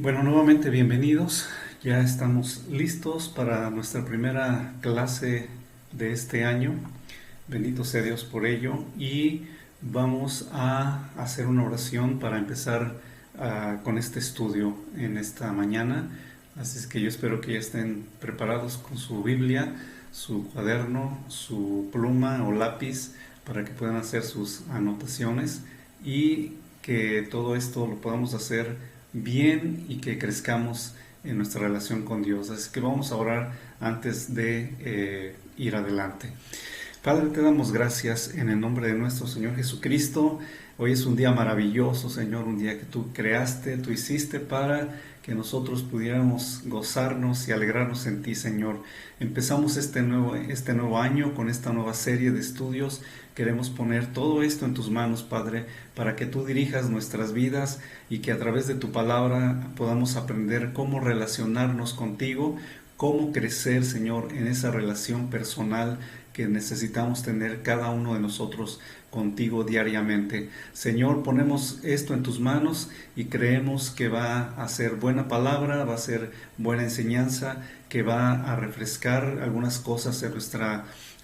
Bueno, nuevamente bienvenidos. Ya estamos listos para nuestra primera clase de este año. Bendito sea Dios por ello. Y vamos a hacer una oración para empezar con este estudio en esta mañana. Así es que yo espero que ya estén preparados con su Biblia, su cuaderno, su pluma o lápiz para que puedan hacer sus anotaciones y que todo esto lo podamos hacer bien y que crezcamos en nuestra relación con Dios. Así que vamos a orar antes de ir adelante. Padre, te damos gracias en el nombre de nuestro Señor Jesucristo. Hoy es un día maravilloso, Señor, un día que tú creaste, tú hiciste para que nosotros pudiéramos gozarnos y alegrarnos en ti, Señor. Empezamos este nuevo año con esta nueva serie de estudios. Queremos poner todo esto en tus manos, Padre, para que tú dirijas nuestras vidas y que a través de tu palabra podamos aprender cómo relacionarnos contigo, cómo crecer, Señor, en esa relación personal que necesitamos tener cada uno de nosotros contigo diariamente. Señor, ponemos esto en tus manos y creemos que va a ser buena palabra, va a ser buena enseñanza, que va a refrescar algunas cosas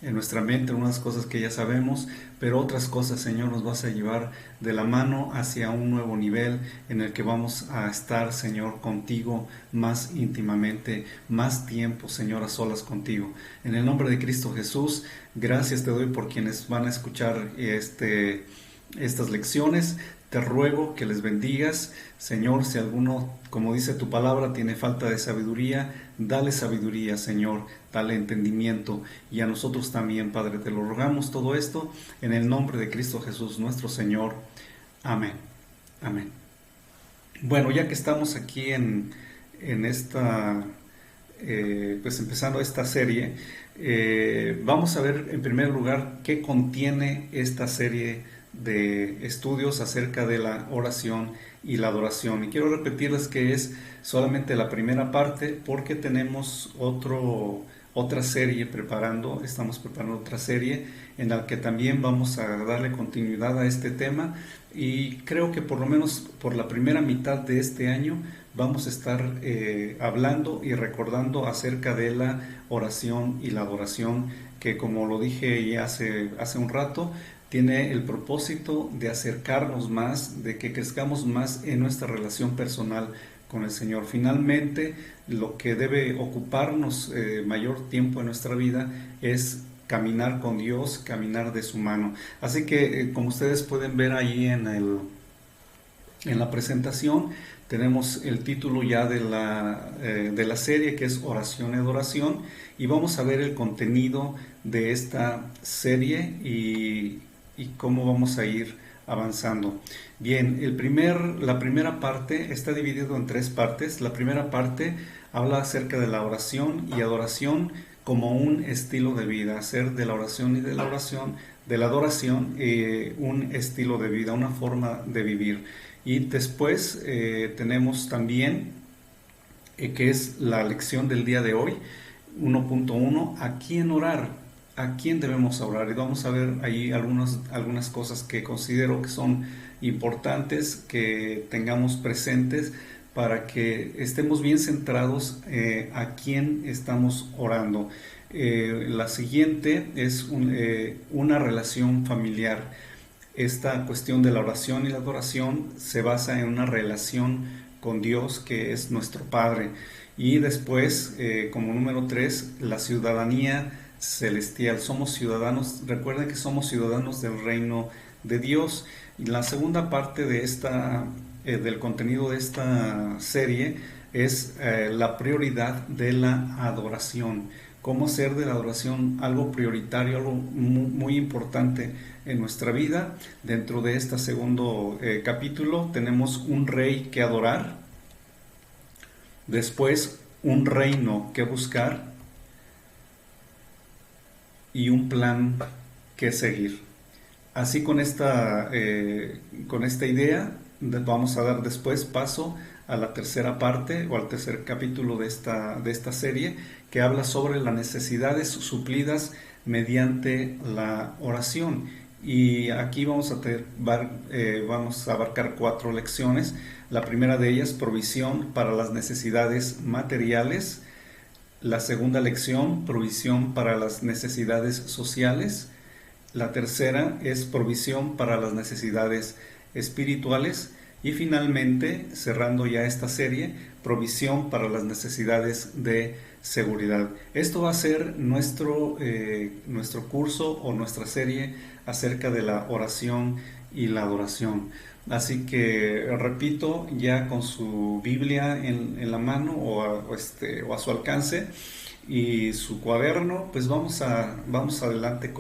en nuestra mente, algunas cosas que ya sabemos, pero otras cosas, Señor, nos vas a llevar de la mano hacia un nuevo nivel en el que vamos a estar, Señor, contigo más íntimamente, más tiempo, Señor, a solas contigo. En el nombre de Cristo Jesús, gracias te doy por quienes van a escuchar estas lecciones. Te ruego que les bendigas, Señor. Si alguno, como dice tu palabra, tiene falta de sabiduría, dale sabiduría, Señor, dale entendimiento, y a nosotros también, Padre, te lo rogamos todo esto en el nombre de Cristo Jesús, nuestro Señor. Amén. Amén. Bueno, ya que estamos aquí en esta, pues empezando esta serie, vamos a ver en primer lugar qué contiene esta serie de estudios acerca de la oración y la adoración. Y quiero repetirles que es solamente la primera parte porque tenemos otra serie estamos preparando otra serie en la que también vamos a darle continuidad a este tema, y creo que por lo menos por la primera mitad de este año vamos a estar hablando y recordando acerca de la oración y la adoración, que como lo dije ya hace un rato, tiene el propósito de acercarnos más, de que crezcamos más en nuestra relación personal con el Señor. Finalmente, lo que debe ocuparnos mayor tiempo en nuestra vida es caminar con Dios, caminar de su mano. Así que, como ustedes pueden ver ahí en la presentación, tenemos el título ya de la serie, que es Oración y Adoración, y vamos a ver el contenido de esta serie y cómo vamos a ir avanzando. Bien, la primera parte está dividido en tres partes. La primera parte habla acerca de la oración y adoración como un estilo de vida, hacer de la oración y de la adoración un estilo de vida, una forma de vivir. Y después tenemos también, que es la lección del día de hoy, 1.1, ¿a quién orar? ¿A quién debemos orar? Y vamos a ver ahí algunas cosas que considero que son importantes que tengamos presentes para que estemos bien centrados a quién estamos orando. La siguiente es una relación familiar. Esta cuestión de la oración y la adoración se basa en una relación con Dios, que es nuestro Padre. Y después, como número 3, la ciudadanía celestial. Somos ciudadanos, recuerden que somos ciudadanos del reino de Dios. Y la segunda parte de del contenido de esta serie es la prioridad de la adoración. Cómo hacer de la adoración algo prioritario, algo muy importante en nuestra vida. Dentro de este segundo capítulo tenemos un rey que adorar, después un reino que buscar y un plan que seguir. Así con esta idea vamos a dar después paso a la tercera parte o al tercer capítulo de esta serie, que habla sobre las necesidades suplidas mediante la oración. y aquí vamos a abarcar 4 lecciones. La primera de ellas, provisión para las necesidades materiales. La segunda lección, provisión para las necesidades sociales. La tercera es provisión para las necesidades espirituales. Y finalmente, cerrando ya esta serie, provisión para las necesidades de seguridad. Esto va a ser nuestro curso o nuestra serie acerca de la oración y la adoración. Así que repito, ya con su Biblia en la mano o a su alcance y su cuaderno, pues vamos adelante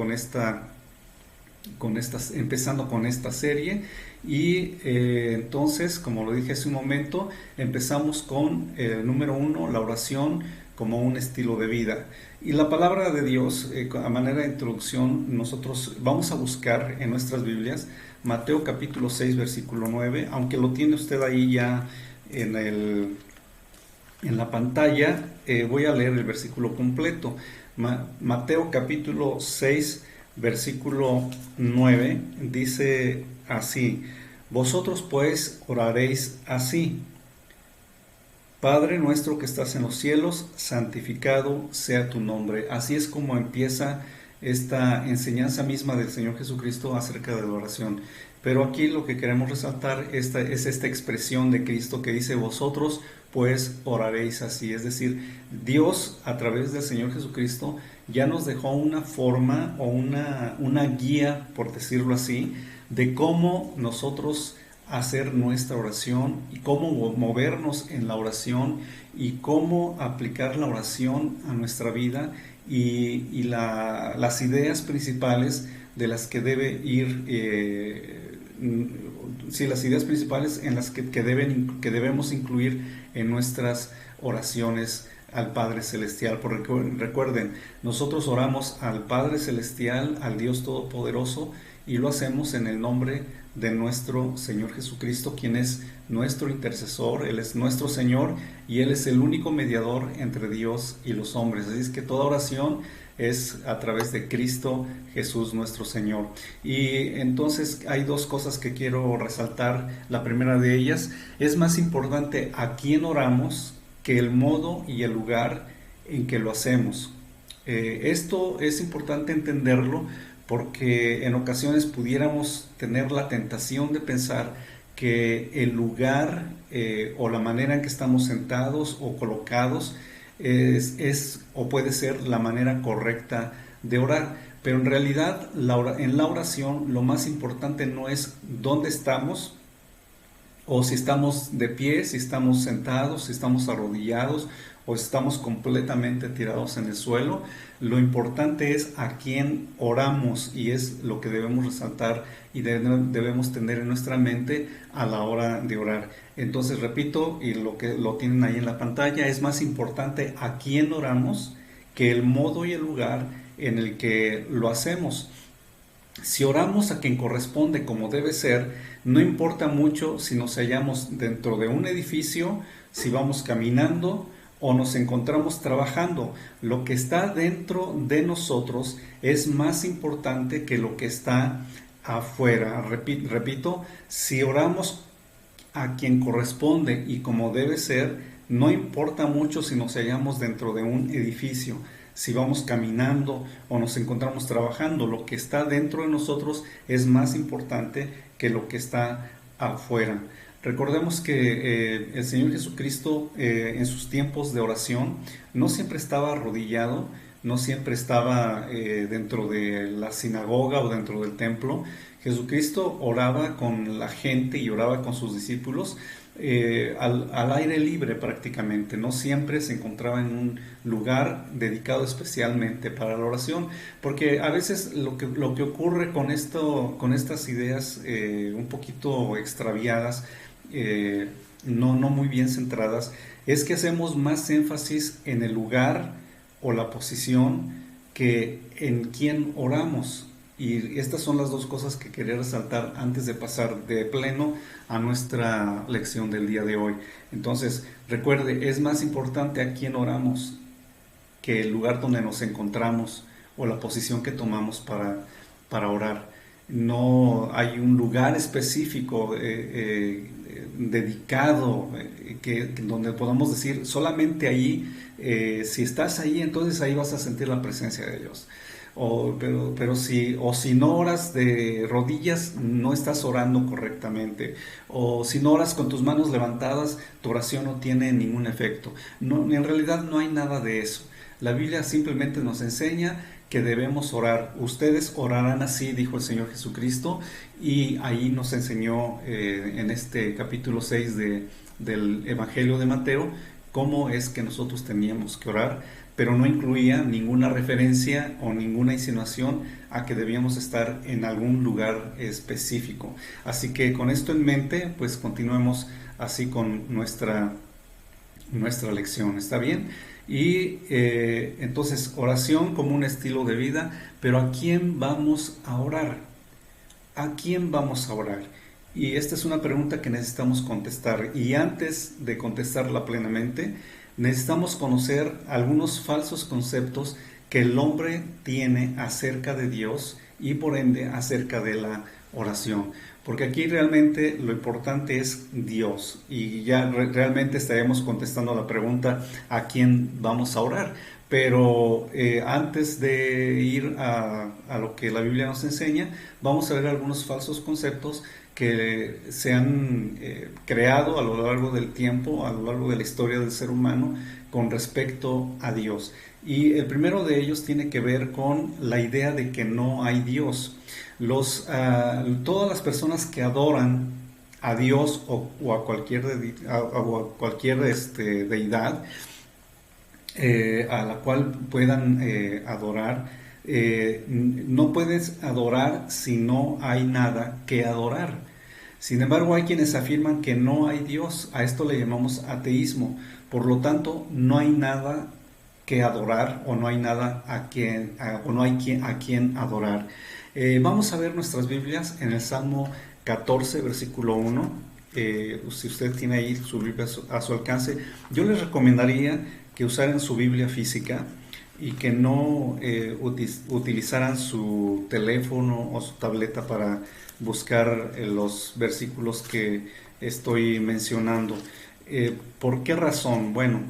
empezando con esta serie. Y entonces, como lo dije hace un momento, empezamos con el número 1, la oración como un estilo de vida. Y la palabra de Dios, a manera de introducción, nosotros vamos a buscar en nuestras Biblias Mateo capítulo 6, versículo 9, aunque lo tiene usted ahí ya en la pantalla. Voy a leer el versículo completo. Mateo capítulo 6, versículo 9, dice así: vosotros pues oraréis así: Padre nuestro que estás en los cielos, santificado sea tu nombre. Así es como empieza esta enseñanza misma del Señor Jesucristo acerca de la oración. Pero aquí lo que queremos resaltar es esta expresión de Cristo que dice: vosotros pues oraréis así. Es decir, Dios a través del Señor Jesucristo ya nos dejó una forma o una guía, por decirlo así, de cómo nosotros hacer nuestra oración y cómo movernos en la oración y cómo aplicar la oración a nuestra vida y las ideas principales de las que debe ir, las ideas principales en las que debemos incluir en nuestras oraciones al Padre Celestial. Porque recuerden, nosotros oramos al Padre Celestial, al Dios Todopoderoso, y lo hacemos en el nombre de nuestro Señor Jesucristo, quien es nuestro intercesor. Él es nuestro Señor y Él es el único mediador entre Dios y los hombres. Así es que toda oración es a través de Cristo Jesús nuestro Señor. Y entonces hay 2 cosas que quiero resaltar. La primera de ellas: es más importante a quién oramos que el modo y el lugar en que lo hacemos. Esto es importante entenderlo, porque en ocasiones pudiéramos tener la tentación de pensar que el lugar o la manera en que estamos sentados o colocados es o puede ser la manera correcta de orar. Pero en realidad en la oración lo más importante no es dónde estamos, o si estamos de pie, si estamos sentados, si estamos arrodillados o estamos completamente tirados en el suelo. Lo importante es a quién oramos, y es lo que debemos resaltar y debemos tener en nuestra mente a la hora de orar. Entonces repito, y lo que lo tienen ahí en la pantalla, es más importante a quién oramos que el modo y el lugar en el que lo hacemos. Si oramos a quien corresponde como debe ser, no importa mucho si nos hallamos dentro de un edificio, si vamos caminando o nos encontramos trabajando. Lo que está dentro de nosotros es más importante que lo que está afuera. Repito, si oramos a quien corresponde y como debe ser, no importa mucho si nos hallamos dentro de un edificio, si vamos caminando o nos encontramos trabajando. Lo que está dentro de nosotros es más importante que lo que está afuera. Recordemos que el Señor Jesucristo en sus tiempos de oración no siempre estaba arrodillado, no siempre estaba dentro de la sinagoga o dentro del templo. Jesucristo oraba con la gente y oraba con sus discípulos al aire libre prácticamente. No siempre se encontraba en un lugar dedicado especialmente para la oración, porque a veces lo que ocurre con estas ideas un poquito extraviadas, no muy bien centradas, es que hacemos más énfasis en el lugar o la posición que en quién oramos. Y estas son las 2 cosas que quería resaltar antes de pasar de pleno a nuestra lección del día de hoy. Entonces, recuerde, es más importante a quién oramos que el lugar donde nos encontramos o la posición que tomamos para orar. no hay un lugar específico dedicado donde podamos decir solamente ahí, si estás ahí, entonces ahí vas a sentir la presencia de Dios. Si no oras de rodillas, no estás orando correctamente. O si no oras con tus manos levantadas, tu oración no tiene ningún efecto. No, en realidad no hay nada de eso. La Biblia simplemente nos enseña que debemos orar. Ustedes orarán así, dijo el Señor Jesucristo, y ahí nos enseñó en este capítulo 6 del Evangelio de Mateo cómo es que nosotros teníamos que orar, pero no incluía ninguna referencia o ninguna insinuación a que debíamos estar en algún lugar específico. Así que con esto en mente, pues continuemos así con nuestra lección, ¿está bien? Y entonces, oración como un estilo de vida, pero ¿a quién vamos a orar? ¿A quién vamos a orar? Y esta es una pregunta que necesitamos contestar. Y antes de contestarla plenamente, necesitamos conocer algunos falsos conceptos que el hombre tiene acerca de Dios y por ende acerca de la oración. Porque aquí realmente lo importante es Dios y ya realmente estaremos contestando la pregunta ¿a quién vamos a orar? Pero antes de ir a lo que la Biblia nos enseña, vamos a ver algunos falsos conceptos que se han creado a lo largo del tiempo, a lo largo de la historia del ser humano con respecto a Dios. Y el primero de ellos tiene que ver con la idea de que no hay Dios. Todas las personas que adoran a Dios o a cualquier deidad a la cual puedan adorar, no puedes adorar si no hay nada que adorar. Sin embargo, hay quienes afirman que no hay Dios. A esto le llamamos ateísmo. Por lo tanto, no hay nada que adorar o no hay nada o no hay a quien adorar. Vamos a ver nuestras Biblias en el Salmo 14, versículo 1. Si usted tiene ahí su Biblia a su alcance, yo les recomendaría que usaran su Biblia física y que no utilizaran su teléfono o su tableta para buscar los versículos que estoy mencionando. ¿Por qué razón? Bueno,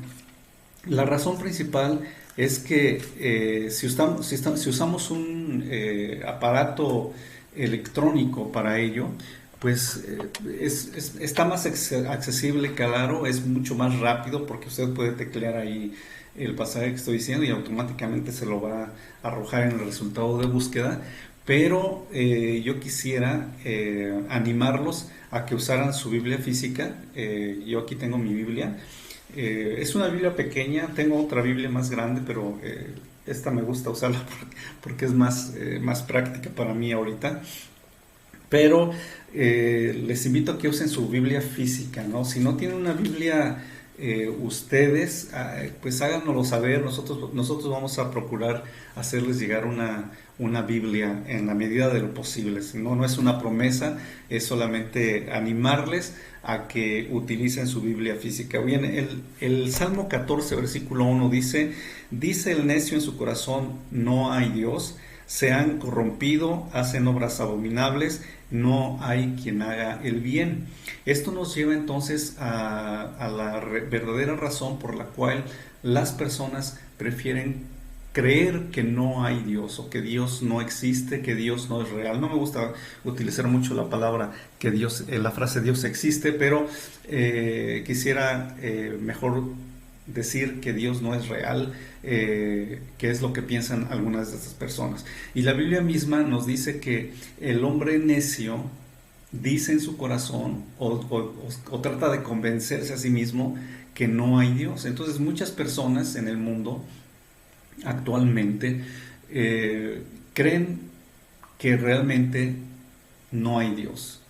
la razón principal es que si usamos un aparato electrónico para ello, pues está más accesible, claro, es mucho más rápido porque usted puede teclear ahí el pasaje que estoy diciendo y automáticamente se lo va a arrojar en el resultado de búsqueda. Pero yo quisiera animarlos a que usaran su Biblia física. Yo aquí tengo mi Biblia. Es una Biblia pequeña, tengo otra Biblia más grande, pero esta me gusta usarla porque es más práctica para mí ahorita. Pero les invito a que usen su Biblia física, ¿no? Si no tienen una Biblia ustedes, pues háganoslo saber. Nosotros vamos a procurar hacerles llegar una Biblia en la medida de lo posible. Si no, no es una promesa, es solamente animarles a que utilicen su Biblia física. Bien, el Salmo 14, versículo 1 dice el necio en su corazón, no hay Dios, se han corrompido, hacen obras abominables, no hay quien haga el bien. Esto nos lleva entonces a la verdadera razón por la cual las personas prefieren creer que no hay Dios o que Dios no existe, que Dios no es real. No me gusta utilizar mucho la palabra que Dios, la frase Dios existe, pero quisiera mejor decir que Dios no es real, que es lo que piensan algunas de estas personas. Y la Biblia misma nos dice que el hombre necio dice en su corazón o trata de convencerse a sí mismo que no hay Dios. Entonces muchas personas en el mundo actualmente creen que realmente no hay Dios,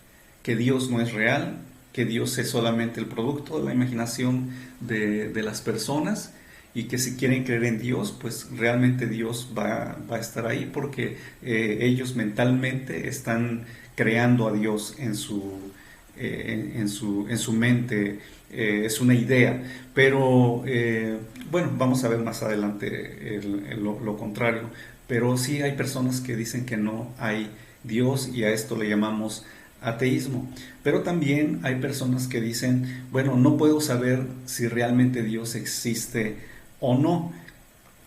que Dios no es real, que Dios es solamente el producto de la imaginación de las personas y que si quieren creer en Dios, pues realmente Dios va a estar ahí porque ellos mentalmente están creando a Dios en su mente, es una idea, pero bueno, vamos a ver más adelante lo contrario, pero sí hay personas que dicen que no hay Dios, y a esto le llamamos ateísmo. Pero también hay personas que dicen, bueno, no puedo saber si realmente Dios existe o no,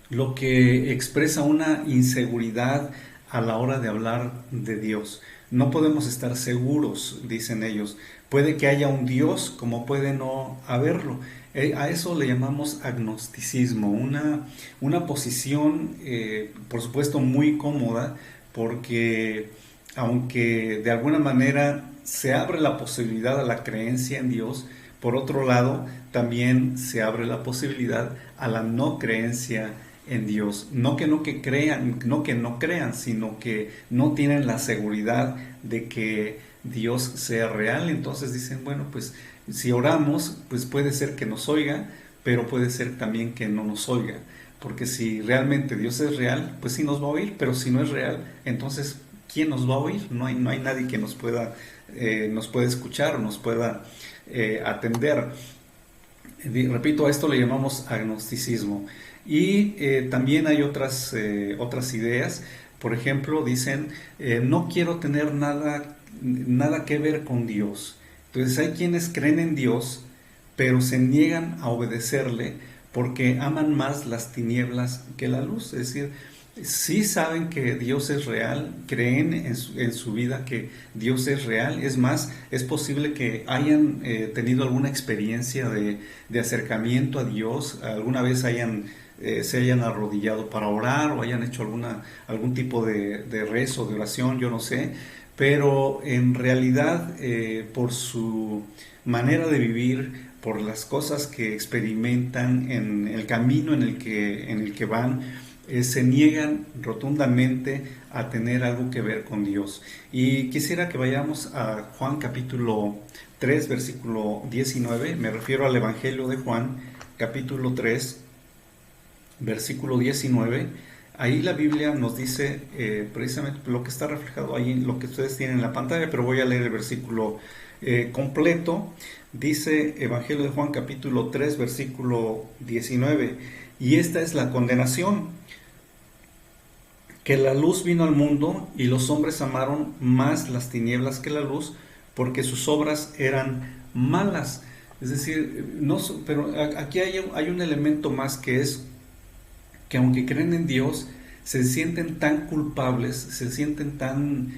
lo que expresa una inseguridad a la hora de hablar de Dios. No podemos estar seguros, dicen ellos. Puede que haya un Dios como puede no haberlo. A eso le llamamos agnosticismo, una posición, por supuesto, muy cómoda, porque aunque de alguna manera se abre la posibilidad a la creencia en Dios, por otro lado, también se abre la posibilidad a la no creencia en Dios. No que crean, no que no crean, sino que no tienen la seguridad de que Dios sea real. Entonces dicen, bueno, pues si oramos, pues puede ser que nos oiga, pero puede ser también que no nos oiga. Porque si realmente Dios es real, pues sí nos va a oír, pero si no es real, entonces ¿quién nos va a oír? No hay nadie que nos pueda escuchar, nos pueda atender. Repito, a esto le llamamos agnosticismo. Y también hay otras ideas. Por ejemplo, dicen, no quiero tener nada que ver con Dios. Entonces hay quienes creen en Dios, pero se niegan a obedecerle porque aman más las tinieblas que la luz. Es decir, sí saben que Dios es real, creen en su vida que Dios es real. Es más, es posible que hayan tenido alguna experiencia de acercamiento a Dios, alguna vez se hayan arrodillado para orar o hayan hecho algún tipo de rezo, de oración, yo no sé, pero en realidad por su manera de vivir, por las cosas que experimentan en el camino en el que van, se niegan rotundamente a tener algo que ver con Dios. Y quisiera que vayamos a Juan capítulo 3, versículo 19, me refiero al Evangelio de Juan, capítulo 3, versículo 19. Ahí la Biblia nos dice precisamente lo que está reflejado ahí, lo que ustedes tienen en la pantalla, pero voy a leer el versículo completo. Dice Evangelio de Juan capítulo 3, versículo 19, y esta es la condenación, que la luz vino al mundo y los hombres amaron más las tinieblas que la luz, porque sus obras eran malas. Es decir, pero aquí hay un elemento más, que es que aunque creen en Dios, se sienten tan culpables, se sienten tan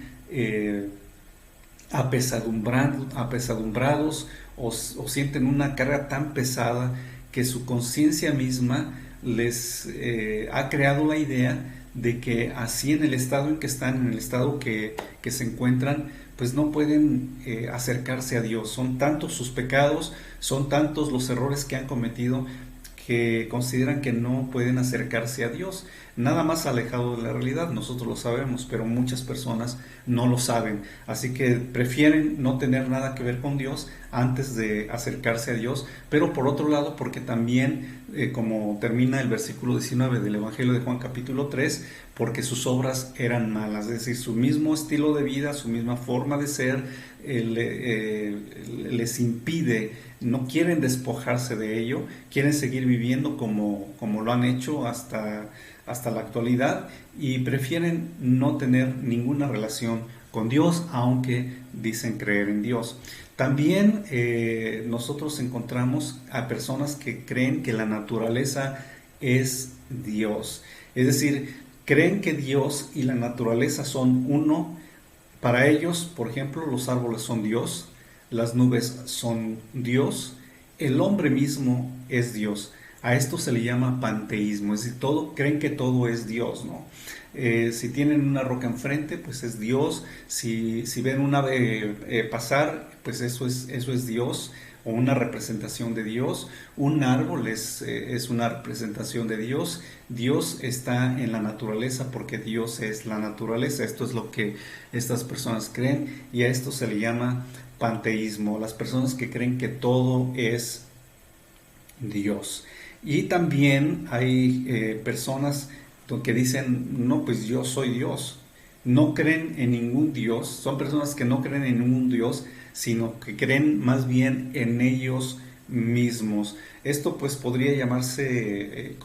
apesadumbrados o sienten una carga tan pesada que su conciencia misma les ha creado la idea de que así en el estado en que están, en el estado que se encuentran, pues no pueden acercarse a Dios. Son tantos sus pecados, son tantos los errores que han cometido, que consideran que no pueden acercarse a Dios. Nada más alejado de la realidad, nosotros lo sabemos, pero muchas personas no lo saben. Así que prefieren no tener nada que ver con Dios antes de acercarse a Dios. Pero por otro lado, porque también, como termina el versículo 19 del Evangelio de Juan capítulo 3, porque sus obras eran malas, es decir, su mismo estilo de vida, su misma forma de ser, les impide, no quieren despojarse de ello, quieren seguir viviendo como lo han hecho hasta la actualidad, y prefieren no tener ninguna relación con Dios, aunque dicen creer en Dios. También nosotros encontramos a personas que creen que la naturaleza es Dios. Es decir, creen que Dios y la naturaleza son uno. Para ellos, por ejemplo, los árboles son Dios, las nubes son Dios, el hombre mismo es Dios. A esto se le llama panteísmo, es decir, creen que todo es Dios, ¿no? Si tienen una roca enfrente, pues es Dios. Si ven un ave pasar, pues eso es Dios, o una representación de Dios. Un árbol es una representación de Dios. Dios está en la naturaleza porque Dios es la naturaleza. Esto es lo que estas personas creen, y a esto se le llama panteísmo, las personas que creen que todo es Dios. Y también hay personas que dicen, no, pues yo soy Dios. No creen en ningún Dios, son personas que no creen en ningún Dios, sino que creen más bien en ellos mismos. Esto pues podría llamarse,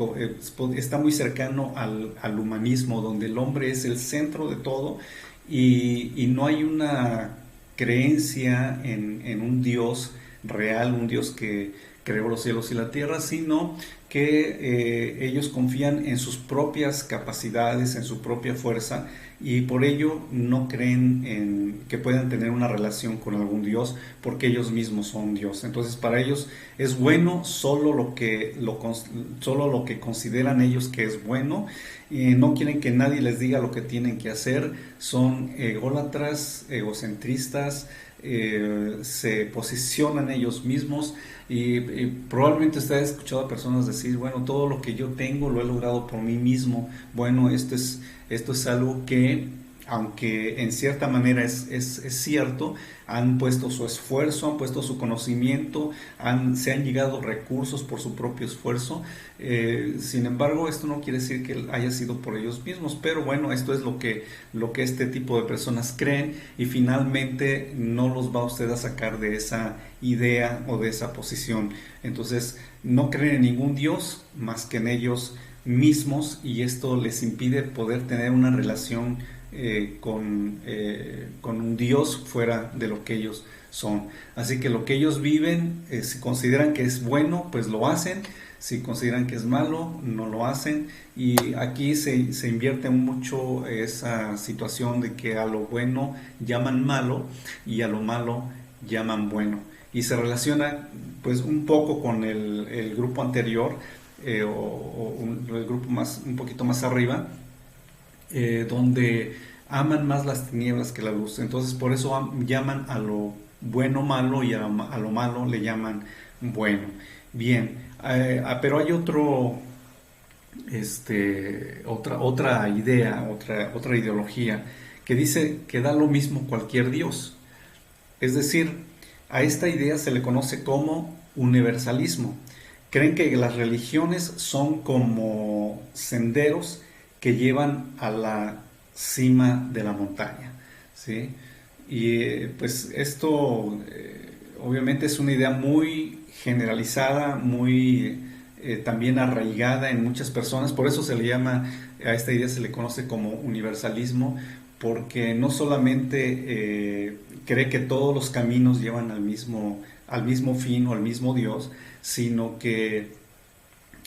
está muy cercano al humanismo, donde el hombre es el centro de todo y no hay una creencia en un Dios real, un Dios que creó los cielos y la tierra, sino que ellos confían en sus propias capacidades, en su propia fuerza, y por ello no creen en que puedan tener una relación con algún Dios, porque ellos mismos son Dios. Entonces para ellos es bueno solo lo que consideran ellos que es bueno, y no quieren que nadie les diga lo que tienen que hacer, son ególatras, egocentristas, se posicionan ellos mismos y probablemente usted ha escuchado a personas decir, bueno, todo lo que yo tengo lo he logrado por mí mismo. Bueno, esto es algo que, aunque en cierta manera es cierto, han puesto su esfuerzo, han puesto su conocimiento, se han llegado recursos por su propio esfuerzo. Sin embargo, esto no quiere decir que haya sido por ellos mismos, pero bueno, esto es lo que este tipo de personas creen, y finalmente no los va usted a sacar de esa idea o de esa posición. Entonces, no creen en ningún Dios más que en ellos mismos, y esto les impide poder tener una relación con un Dios fuera de lo que ellos son. Así que lo que ellos viven, si consideran que es bueno, pues lo hacen; si consideran que es malo, no lo hacen. Y aquí se invierte mucho esa situación de que a lo bueno llaman malo y a lo malo llaman bueno. Y se relaciona pues un poco con el grupo anterior, el grupo un poquito más arriba, donde aman más las tinieblas que la luz. Entonces por eso llaman a lo bueno malo, y a lo malo le llaman bueno. Bien, pero hay otra idea, otra ideología que dice que da lo mismo cualquier Dios. Es decir, a esta idea se le conoce como universalismo. Creen que las religiones son como senderos que llevan a la cima de la montaña, ¿sí? Y pues esto obviamente es una idea muy generalizada, muy también arraigada en muchas personas. Por eso a esta idea se le conoce como universalismo, porque no solamente cree que todos los caminos llevan al mismo fin o al mismo Dios, sino que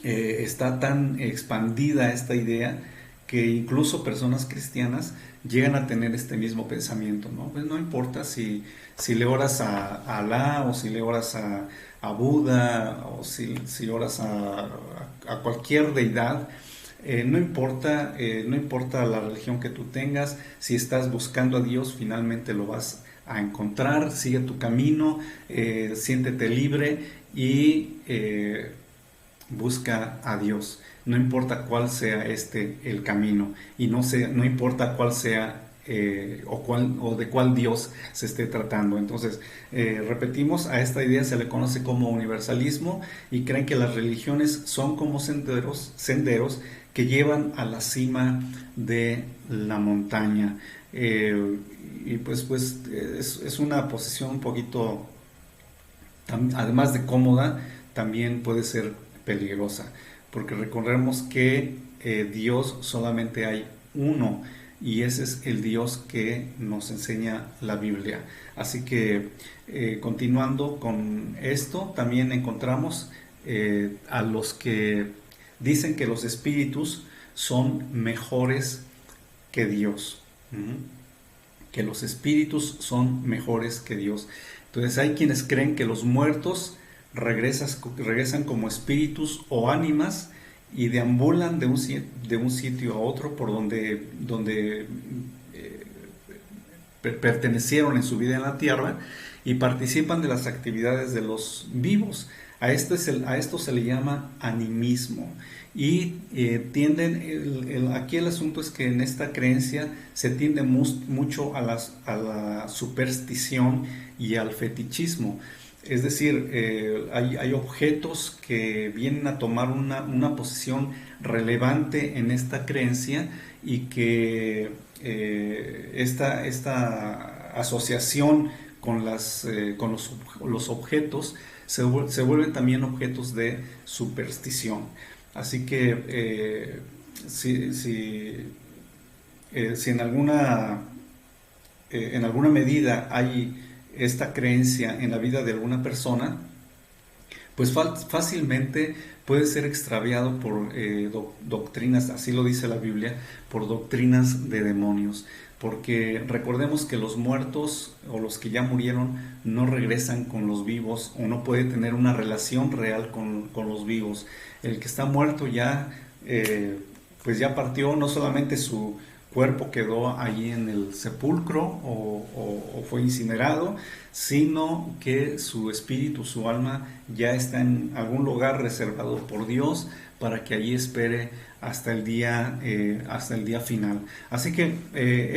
está tan expandida esta idea que incluso personas cristianas llegan a tener este mismo pensamiento, ¿no? Pues no importa si le oras a Alá, o si le oras a Buda, o si oras a cualquier deidad. No importa la religión que tú tengas; si estás buscando a Dios, finalmente lo vas a encontrar. Sigue tu camino, siéntete libre y busca a Dios. No importa cuál sea el camino, y no importa cuál sea o de cuál Dios se esté tratando. Entonces, repetimos, a esta idea se le conoce como universalismo, y creen que las religiones son como senderos que llevan a la cima de la montaña. Y pues es una posición un poquito, además de cómoda, también puede ser peligrosa, porque recordemos que Dios solamente hay uno, y ese es el Dios que nos enseña la Biblia. Así que continuando con esto, también encontramos a los que dicen que los espíritus son mejores que Dios. Que los espíritus son mejores que Dios. Entonces hay quienes creen que los muertos regresan como espíritus o ánimas, y deambulan de un sitio a otro por donde pertenecieron en su vida en la tierra, y participan de las actividades de los vivos. A esto se le llama animismo. Y aquí el asunto es que en esta creencia se tiende mucho a la superstición y al fetichismo. Es decir, hay objetos que vienen a tomar una posición relevante en esta creencia, y que esta asociación con los objetos se vuelven también objetos de superstición. Así que si en alguna en alguna medida hay esta creencia en la vida de alguna persona, pues fácilmente puede ser extraviado por doctrinas, así lo dice la Biblia, por doctrinas de demonios. Porque recordemos que los muertos o los que ya murieron no regresan con los vivos o no puede tener una relación real con los vivos. El que está muerto ya, pues ya partió, no solamente su cuerpo quedó allí en el sepulcro o fue incinerado, sino que su espíritu, su alma ya está en algún lugar reservado por Dios para que allí espere hasta el día final. Así que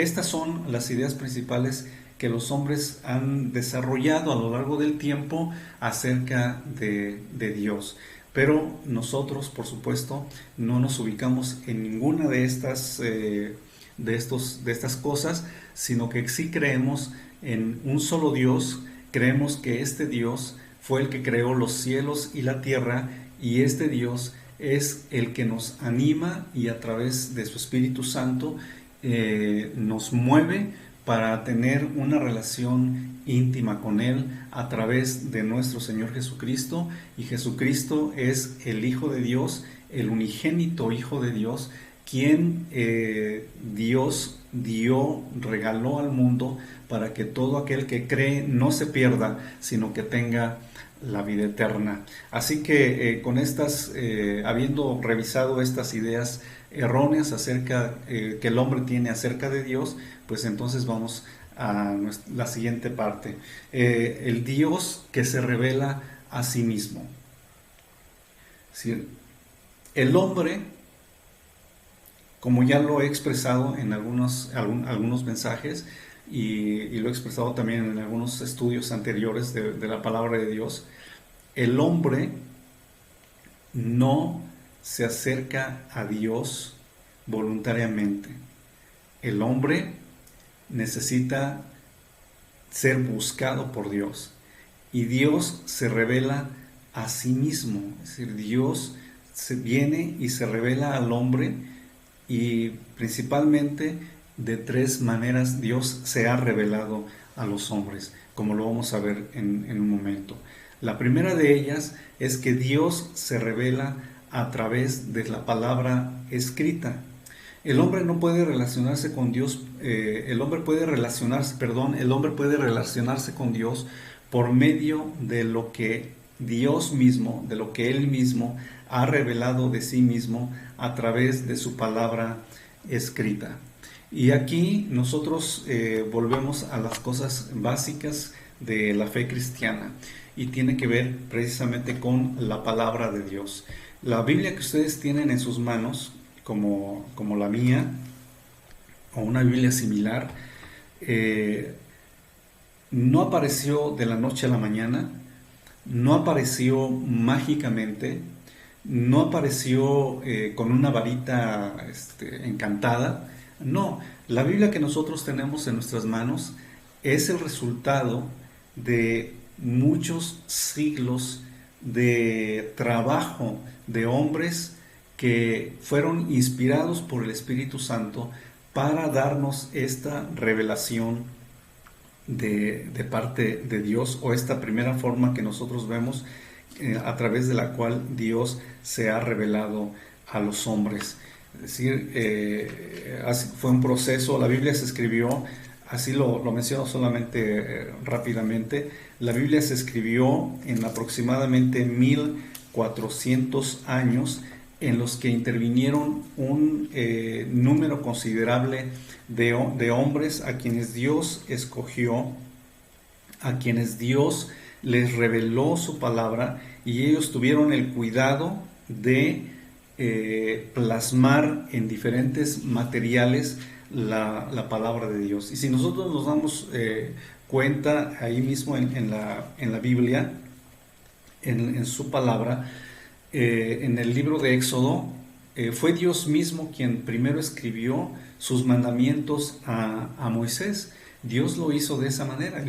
estas son las ideas principales que los hombres han desarrollado a lo largo del tiempo acerca de Dios. Pero nosotros, por supuesto, no nos ubicamos en ninguna de estas cosas, sino que sí creemos en un solo Dios. Creemos que este Dios fue el que creó los cielos y la tierra, y este Dios es el que nos anima y a través de su Espíritu Santo nos mueve para tener una relación íntima con Él a través de nuestro Señor Jesucristo. Y Jesucristo es el Hijo de Dios, el unigénito Hijo de Dios, quien Dios regaló al mundo para que todo aquel que cree no se pierda, sino que tenga la vida eterna. Así que con habiendo revisado estas ideas erróneas acerca que el hombre tiene acerca de Dios, pues entonces vamos a la siguiente parte. El Dios que se revela a sí mismo. Es decir, el hombre, como ya lo he expresado en algunos mensajes y lo he expresado también en algunos estudios anteriores de la palabra de Dios, el hombre no se acerca a Dios voluntariamente. El hombre necesita ser buscado por Dios y Dios se revela a sí mismo. Es decir, Dios viene y se revela al hombre, y principalmente de tres maneras Dios se ha revelado a los hombres, como lo vamos a ver en un momento. La primera de ellas es que Dios se revela a través de la palabra escrita. El hombre no puede relacionarse con Dios, el hombre puede relacionarse con Dios por medio de lo que Dios mismo, de lo que Él mismo ha revelado de sí mismo a través de su palabra escrita. Y aquí nosotros volvemos a las cosas básicas de la fe cristiana, y tiene que ver precisamente con la palabra de Dios. La Biblia que ustedes tienen en sus manos, como la mía, o una Biblia similar, no apareció de la noche a la mañana, no apareció mágicamente, no apareció con una varita encantada. No, la Biblia que nosotros tenemos en nuestras manos es el resultado de muchos siglos de trabajo de hombres que fueron inspirados por el Espíritu Santo para darnos esta revelación de parte de Dios, o esta primera forma que nosotros vemos a través de la cual Dios se ha revelado a los hombres. Es decir, fue un proceso. La Biblia se escribió, así lo menciono solamente rápidamente, la Biblia se escribió en aproximadamente 1400 años, en los que intervinieron un número considerable de hombres a quienes Dios escogió, a quienes Dios les reveló su palabra, y ellos tuvieron el cuidado de plasmar en diferentes materiales la palabra de Dios. Y si nosotros nos damos cuenta ahí mismo en la Biblia, en su palabra, en el libro de Éxodo, fue Dios mismo quien primero escribió sus mandamientos a Moisés. Dios lo hizo de esa manera,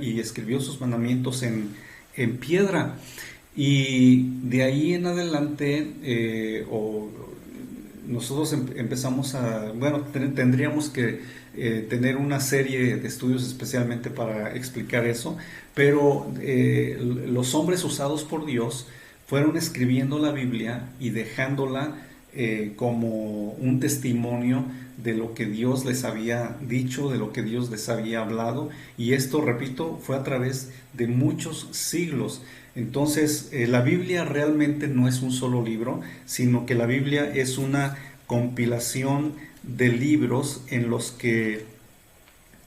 y escribió sus mandamientos en piedra. Y de ahí en adelante nosotros empezamos tendríamos que tener una serie de estudios especialmente para explicar eso, pero los hombres usados por Dios fueron escribiendo la Biblia y dejándola como un testimonio de lo que Dios les había dicho, de lo que Dios les había hablado, y esto, repito, fue a través de muchos siglos. Entonces, la Biblia realmente no es un solo libro, sino que la Biblia es una compilación de libros en los que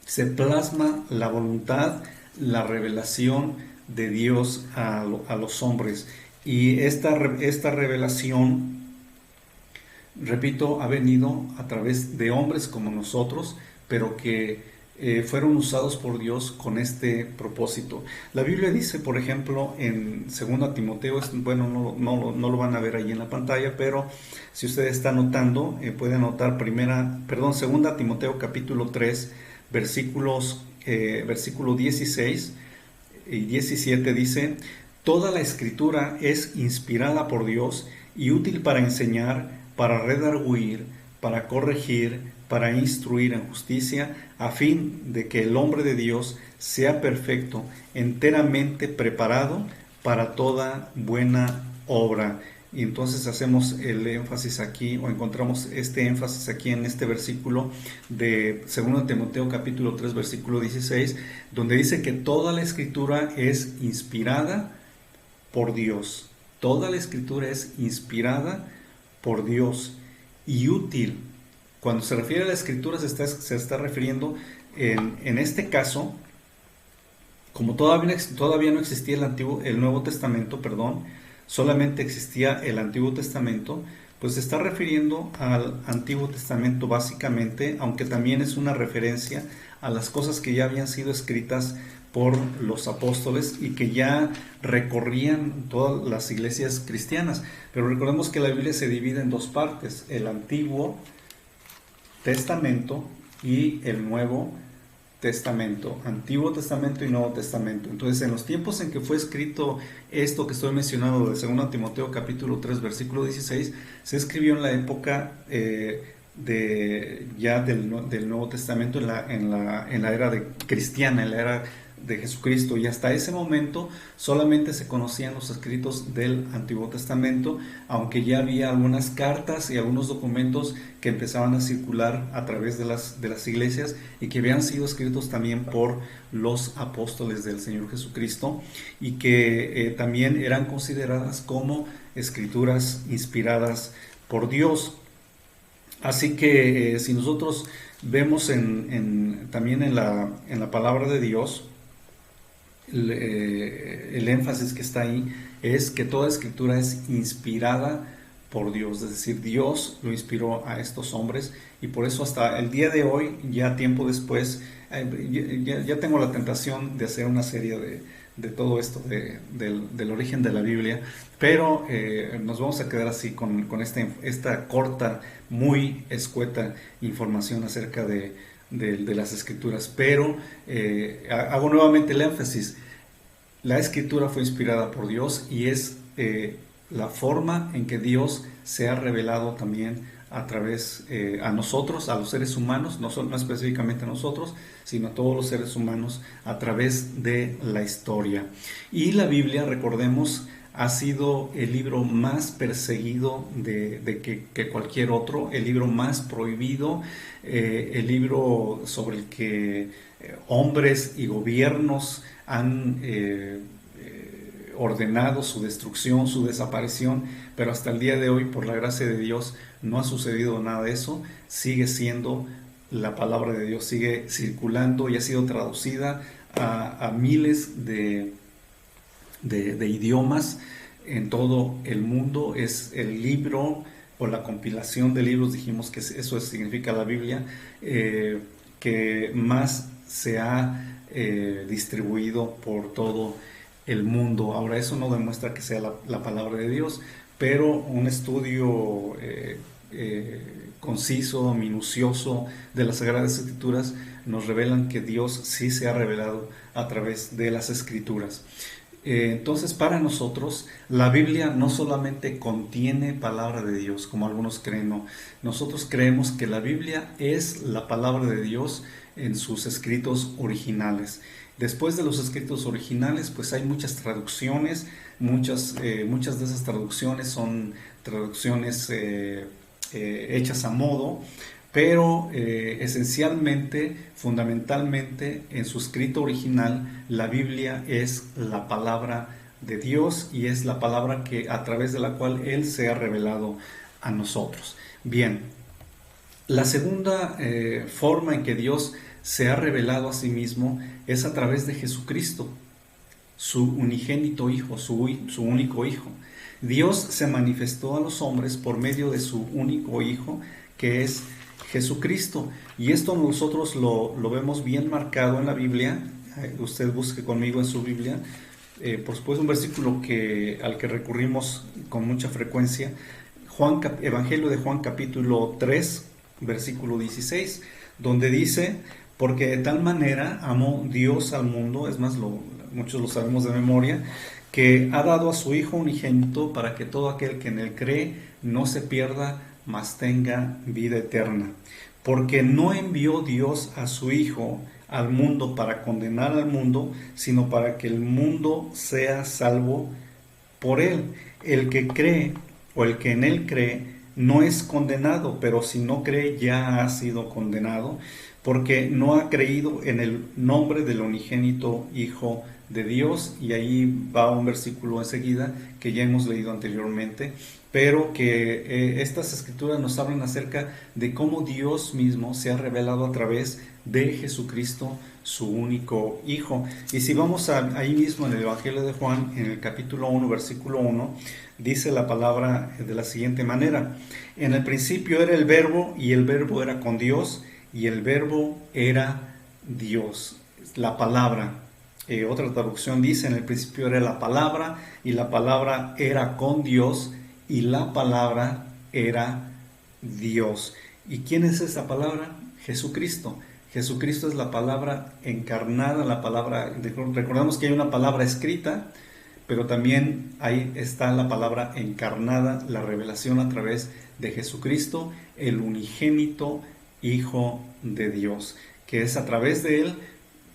se plasma la voluntad, la revelación de Dios a los hombres. Y esta revelación, repito, ha venido a través de hombres como nosotros, pero que fueron usados por Dios con este propósito. La Biblia dice, por ejemplo, en 2 Timoteo, bueno, no lo van a ver ahí en la pantalla, pero si usted está anotando, puede anotar 2 Timoteo capítulo 3, versículo 16 y 17 dice: toda la escritura es inspirada por Dios y útil para enseñar, para redarguir, para corregir, para instruir en justicia, a fin de que el hombre de Dios sea perfecto, enteramente preparado para toda buena obra. Y entonces hacemos el énfasis aquí, o encontramos este énfasis aquí en este versículo de 2 Timoteo capítulo 3, versículo 16, donde dice que toda la escritura es inspirada por Dios. Toda la escritura es inspirada por Dios y útil. Cuando se refiere a la escritura se está refiriendo en este caso, como todavía no existía el Nuevo Testamento, solamente existía el Antiguo Testamento, pues se está refiriendo al Antiguo Testamento básicamente, aunque también es una referencia a las cosas que ya habían sido escritas por los apóstoles y que ya recorrían todas las iglesias cristianas. Pero recordemos que la Biblia se divide en dos partes: el Antiguo Testamento y el Nuevo Testamento, Antiguo Testamento y Nuevo Testamento. Entonces, en los tiempos en que fue escrito esto que estoy mencionando de 2 Timoteo capítulo 3, versículo 16, se escribió en la época del Nuevo Testamento, en la era cristiana, en la era de Jesucristo, y hasta ese momento solamente se conocían los escritos del Antiguo Testamento, aunque ya había algunas cartas y algunos documentos que empezaban a circular a través de las iglesias y que habían sido escritos también por los apóstoles del Señor Jesucristo, y que también eran consideradas como escrituras inspiradas por Dios. Así que si nosotros vemos también en la palabra de Dios, el énfasis que está ahí es que toda escritura es inspirada por Dios, es decir, Dios lo inspiró a estos hombres, y por eso hasta el día de hoy, ya tiempo después, ya tengo la tentación de hacer una serie de todo esto del origen de la Biblia, pero nos vamos a quedar así con esta corta, muy escueta información acerca de las escrituras. Pero hago nuevamente el énfasis: la escritura fue inspirada por Dios y es la forma en que Dios se ha revelado también a través a nosotros, a los seres humanos, no específicamente a nosotros, sino a todos los seres humanos, a través de la historia. Y la Biblia, recordemos, ha sido el libro más perseguido que cualquier otro, el libro más prohibido, el libro sobre el que hombres y gobiernos han ordenado su destrucción, su desaparición, pero hasta el día de hoy, por la gracia de Dios, no ha sucedido nada de eso. Sigue siendo la palabra de Dios, sigue circulando y ha sido traducida a miles de idiomas en todo el mundo. Es el libro o la compilación de libros, dijimos que eso significa la Biblia, que más se ha distribuido por todo el mundo. Ahora, eso no demuestra que sea la palabra de Dios, pero un estudio conciso, minucioso de las Sagradas Escrituras nos revelan que Dios sí se ha revelado a través de las Escrituras. Entonces, para nosotros, la Biblia no solamente contiene palabra de Dios, como algunos creen, no. Nosotros creemos que la Biblia es la palabra de Dios en sus escritos originales. Después de los escritos originales, pues hay muchas traducciones, muchas de esas traducciones son traducciones hechas a modo, pero esencialmente, fundamentalmente, en su escrito original, la Biblia es la palabra de Dios y es la palabra a través de la cual Él se ha revelado a nosotros. Bien, la segunda forma en que Dios se ha revelado a sí mismo es a través de Jesucristo, su unigénito Hijo, su único Hijo. Dios se manifestó a los hombres por medio de su único Hijo, que es Jesucristo. Y esto nosotros lo vemos bien marcado en la Biblia. Usted busque conmigo en su Biblia. Por supuesto, un versículo al que recurrimos con mucha frecuencia. Evangelio de Juan capítulo 3, versículo 16, donde dice: porque de tal manera amó Dios al mundo, es más, muchos lo sabemos de memoria, que ha dado a su Hijo unigénito para que todo aquel que en él cree no se pierda, mas tenga vida eterna. Porque no envió Dios a su Hijo al mundo para condenar al mundo, sino para que el mundo sea salvo por él. El que cree o el que en él cree no es condenado, pero si no cree ya ha sido condenado, porque no ha creído en el nombre del unigénito Hijo de Dios. Y ahí va un versículo enseguida que ya hemos leído anteriormente, pero que estas escrituras nos hablan acerca de cómo Dios mismo se ha revelado a través de Jesucristo, su único Hijo. Y si vamos ahí mismo en el Evangelio de Juan, en el capítulo 1, versículo 1, dice la palabra de la siguiente manera: en el principio era el Verbo, y el Verbo era con Dios, y el Verbo era Dios. La palabra. Otra traducción dice: en el principio era la palabra, y la palabra era con Dios, y la palabra era Dios. ¿Y quién es esa palabra? Jesucristo. Jesucristo es la palabra encarnada, la palabra. Recordamos que hay una palabra escrita, pero también ahí está la palabra encarnada, la revelación a través de Jesucristo, el unigénito Hijo de Dios, que es a través de Él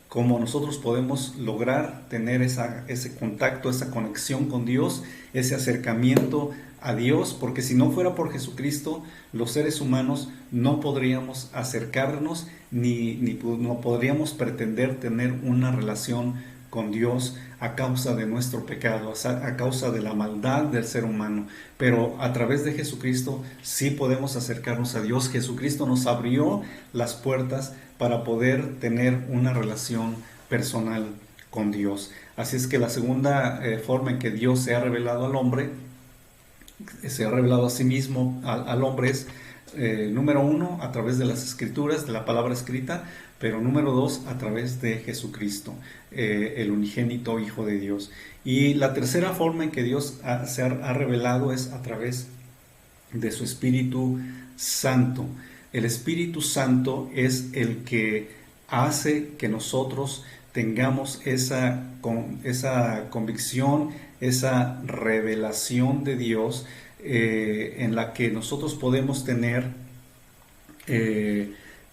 como nosotros podemos lograr tener ese contacto, esa conexión con Dios, ese acercamiento a Dios, porque si no fuera por Jesucristo, los seres humanos no podríamos acercarnos ni no podríamos pretender tener una relación con Dios a causa de nuestro pecado, a causa de la maldad del ser humano. Pero a través de Jesucristo sí podemos acercarnos a Dios. Jesucristo nos abrió las puertas para poder tener una relación personal con Dios. Así es que la segunda forma en que Dios se ha revelado al hombre, se ha revelado a sí mismo al hombre, es número uno, a través de las escrituras, de la palabra escrita, pero número dos, a través de Jesucristo, el unigénito Hijo de Dios. Y la tercera forma en que Dios se ha revelado es a través de su Espíritu Santo. El Espíritu Santo es el que hace que nosotros tengamos esa convicción, esa revelación de Dios, en la que nosotros podemos tener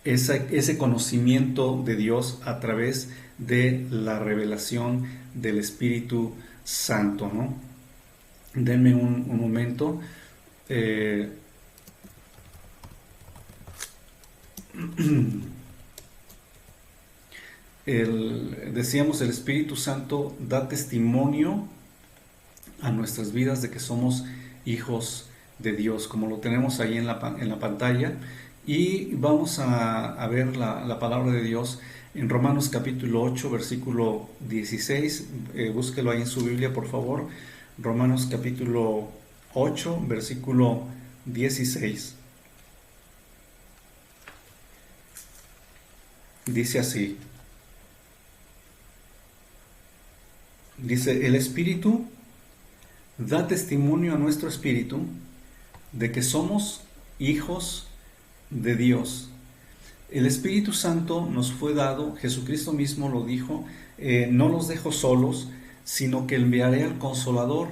ese conocimiento de Dios a través de la revelación del Espíritu Santo, ¿no? Denme un momento. Decíamos, el Espíritu Santo da testimonio a nuestras vidas de que somos hijos de Dios, como lo tenemos ahí en la pantalla. Y vamos a ver la palabra de Dios en Romanos capítulo 8, versículo 16. Búsquelo ahí en su Biblia, por favor. Romanos capítulo 8, versículo 16. Dice así. Dice: el Espíritu da testimonio a nuestro espíritu de que somos hijos de Dios. El Espíritu Santo nos fue dado, Jesucristo mismo lo dijo: no los dejo solos, sino que enviaré al Consolador,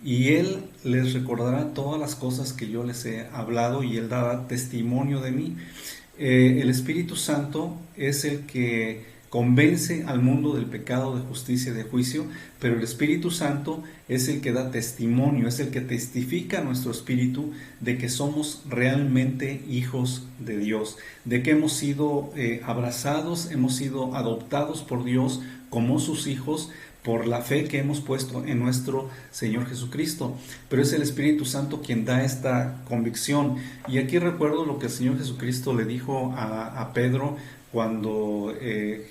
y Él les recordará todas las cosas que yo les he hablado, y Él dará testimonio de mí. El Espíritu Santo es el que convence al mundo del pecado, de justicia y de juicio, pero el Espíritu Santo es el que da testimonio, es el que testifica a nuestro espíritu de que somos realmente hijos de Dios, de que hemos sido abrazados, hemos sido adoptados por Dios como sus hijos, por la fe que hemos puesto en nuestro Señor Jesucristo. Pero es el Espíritu Santo quien da esta convicción. Y aquí recuerdo lo que el Señor Jesucristo le dijo a Pedro cuando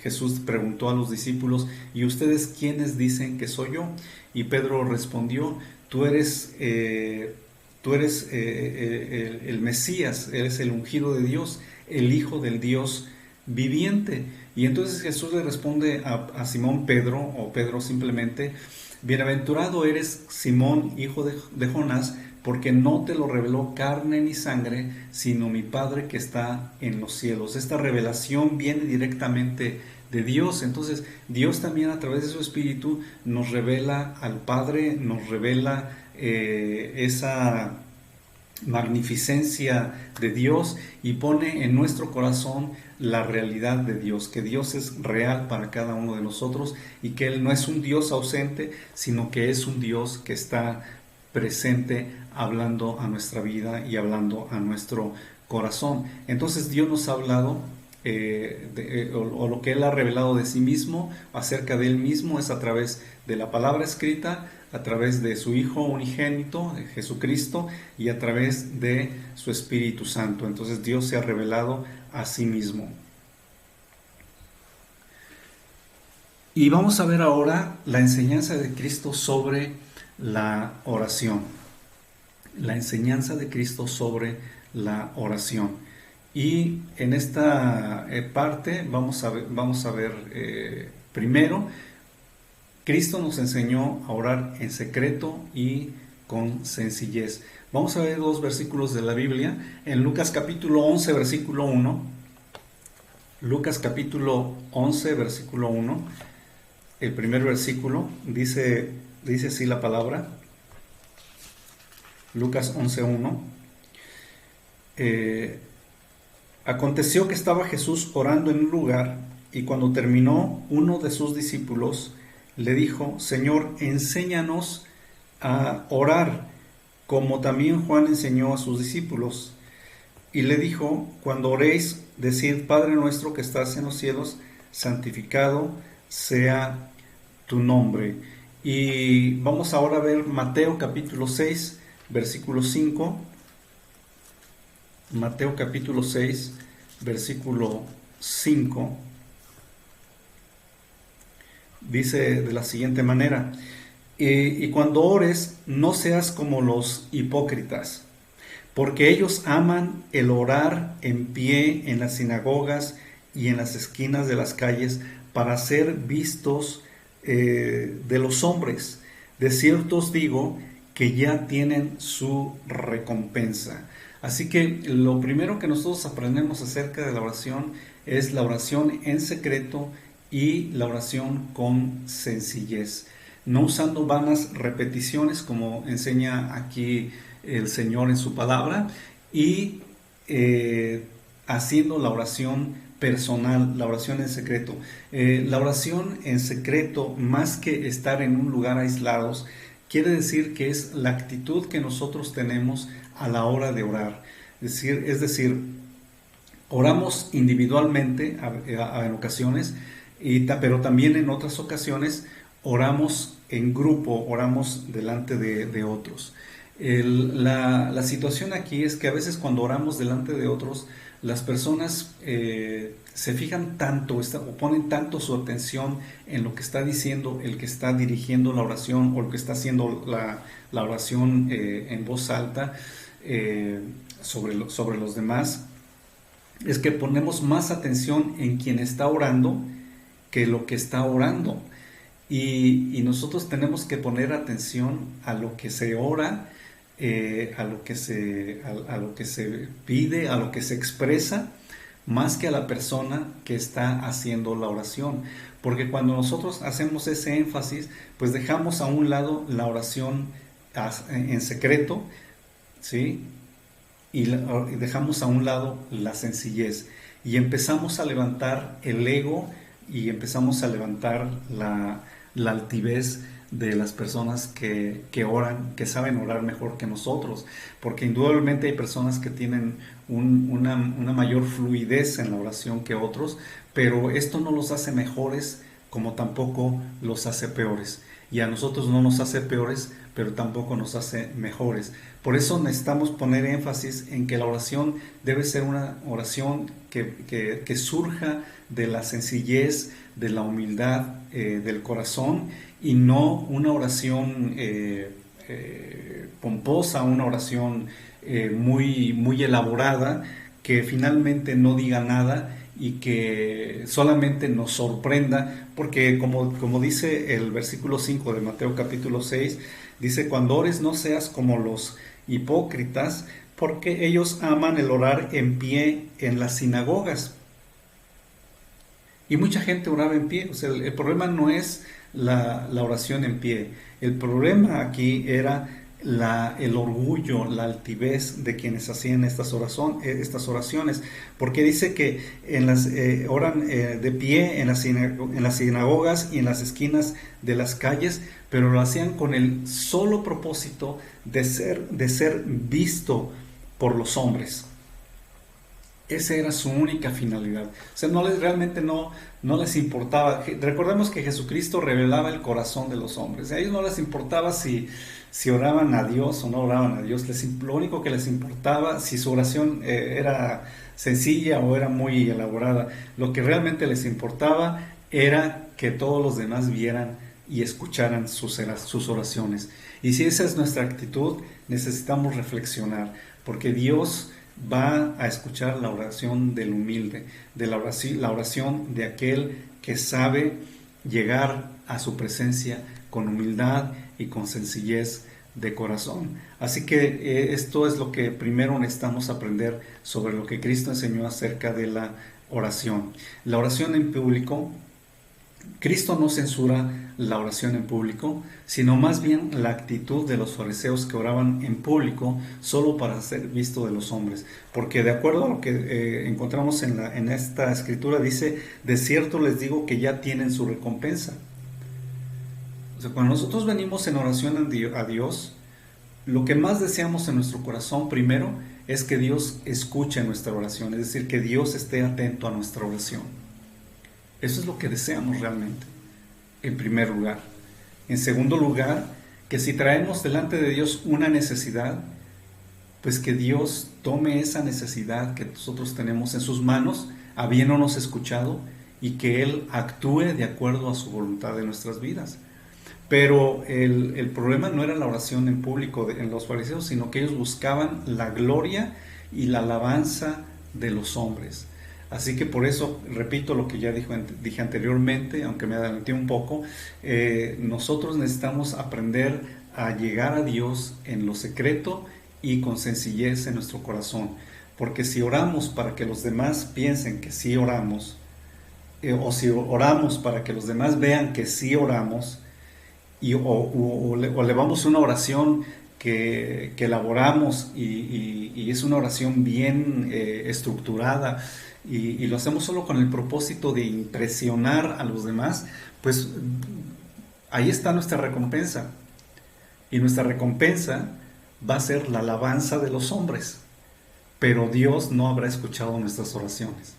Jesús preguntó a los discípulos: ¿y ustedes quiénes dicen que soy yo? Y Pedro respondió: tú eres el Mesías, eres el ungido de Dios, el Hijo del Dios viviente. Y entonces Jesús le responde a Simón Pedro, o Pedro simplemente: bienaventurado eres, Simón, hijo de Jonás, porque no te lo reveló carne ni sangre, sino mi Padre que está en los cielos. Esta revelación viene directamente de Dios. Entonces Dios también, a través de su Espíritu, nos revela al Padre, nos revela esa magnificencia de Dios, y pone en nuestro corazón la realidad de Dios, que Dios es real para cada uno de nosotros, y que Él no es un Dios ausente, sino que es un Dios que está presente, hablando a nuestra vida y hablando a nuestro corazón. Entonces Dios nos ha hablado, o lo que Él ha revelado de sí mismo, acerca de Él mismo, es a través de la palabra escrita, a través de su Hijo unigénito, Jesucristo, y a través de su Espíritu Santo. Entonces Dios se ha revelado a sí mismo. Y vamos a ver ahora la enseñanza de Cristo sobre la oración. La enseñanza de Cristo sobre la oración. Y en esta parte vamos a ver primero, Cristo nos enseñó a orar en secreto y con sencillez. Vamos a ver dos versículos de la Biblia. En Lucas capítulo 11, versículo 1. Lucas capítulo 11, versículo 1. El primer versículo dice así la palabra. Lucas 11, 1. Aconteció que estaba Jesús orando en un lugar, y cuando terminó, uno de sus discípulos le dijo: Señor, enséñanos a orar, como también Juan enseñó a sus discípulos. Y le dijo: cuando oréis, decid: Padre nuestro que estás en los cielos, santificado sea tu nombre. Y vamos ahora a ver Mateo capítulo 6, versículo 5. Mateo capítulo 6, versículo 5. Dice de la siguiente manera: y cuando ores, no seas como los hipócritas, porque ellos aman el orar en pie en las sinagogas y en las esquinas de las calles, para ser vistos de los hombres. De cierto os digo que ya tienen su recompensa. Así que lo primero que nosotros aprendemos acerca de la oración es la oración en secreto y la oración con sencillez, no usando vanas repeticiones, como enseña aquí el Señor en su palabra, y haciendo la oración personal, la oración en secreto. La oración en secreto, más que estar en un lugar aislados, quiere decir que es la actitud que nosotros tenemos a la hora de orar. Es decir, oramos individualmente en ocasiones, pero también en otras ocasiones oramos en grupo, oramos delante de otros. La situación aquí es que a veces cuando oramos delante de otros, las personas se fijan tanto, o ponen tanto su atención en lo que está diciendo el que está dirigiendo la oración, o lo que está haciendo la oración en voz alta sobre los demás, es que ponemos más atención en quien está orando que lo que está orando. Y nosotros tenemos que poner atención a lo que se ora, a lo que se pide, a lo que se expresa, más que a la persona que está haciendo la oración. Porque cuando nosotros hacemos ese énfasis, pues dejamos a un lado la oración en secreto, ¿sí? Y dejamos a un lado la sencillez y empezamos a levantar el ego y empezamos a levantar la altivez de las personas que oran, que saben orar mejor que nosotros, porque indudablemente hay personas que tienen una mayor fluidez en la oración que otros, pero esto no los hace mejores como tampoco los hace peores. Y a nosotros no nos hace peores, pero tampoco nos hace mejores. Por eso necesitamos poner énfasis en que la oración debe ser una oración que surja de la sencillez, de la humildad del corazón, y no una oración pomposa, una oración muy elaborada, que finalmente no diga nada y que solamente nos sorprenda, porque como dice el versículo 5 de Mateo capítulo 6, dice: cuando ores no seas como los hipócritas, porque ellos aman el orar en pie en las sinagogas. Y mucha gente oraba en pie. O sea, el problema no es la oración en pie. El problema aquí era el orgullo, la altivez de quienes hacían estas oraciones, porque dice que oran de pie en las sinagogas y en las esquinas de las calles, pero lo hacían con el solo propósito de ser visto por los hombres. Esa era su única finalidad. O sea, realmente no les importaba. Recordemos que Jesucristo revelaba el corazón de los hombres. A ellos no les importaba si oraban a Dios o no oraban a Dios. Lo único que les importaba, si su oración era sencilla o era muy elaborada. Lo que realmente les importaba era que todos los demás vieran y escucharan sus oraciones. Y si esa es nuestra actitud, necesitamos reflexionar, porque Dios va a escuchar la oración del humilde, de la oración de aquel que sabe llegar a su presencia con humildad y con sencillez de corazón. Así que esto es lo que primero necesitamos aprender sobre lo que Cristo enseñó acerca de la oración. La oración en público, Cristo no censura la oración en público, sino más bien la actitud de los fariseos que oraban en público solo para ser visto de los hombres. Porque de acuerdo a lo que encontramos en esta escritura, dice: de cierto les digo que ya tienen su recompensa. O sea, cuando nosotros venimos en oración a Dios, lo que más deseamos en nuestro corazón primero es que Dios escuche nuestra oración, es decir, que Dios esté atento a nuestra oración. Eso es lo que deseamos realmente, en primer lugar. En segundo lugar, que si traemos delante de Dios una necesidad, pues que Dios tome esa necesidad que nosotros tenemos en sus manos, habiéndonos escuchado, y que Él actúe de acuerdo a su voluntad en nuestras vidas. Pero el problema no era la oración en público en los fariseos, sino que ellos buscaban la gloria y la alabanza de los hombres. Así que por eso, repito lo que ya dije anteriormente, aunque me adelanté un poco, nosotros necesitamos aprender a llegar a Dios en lo secreto y con sencillez en nuestro corazón. Porque si oramos para que los demás piensen que sí oramos, o si oramos para que los demás vean que sí oramos, o elevamos una oración que elaboramos y es una oración bien estructurada, y lo hacemos solo con el propósito de impresionar a los demás, pues ahí está nuestra recompensa. Y nuestra recompensa va a ser la alabanza de los hombres, pero Dios no habrá escuchado nuestras oraciones.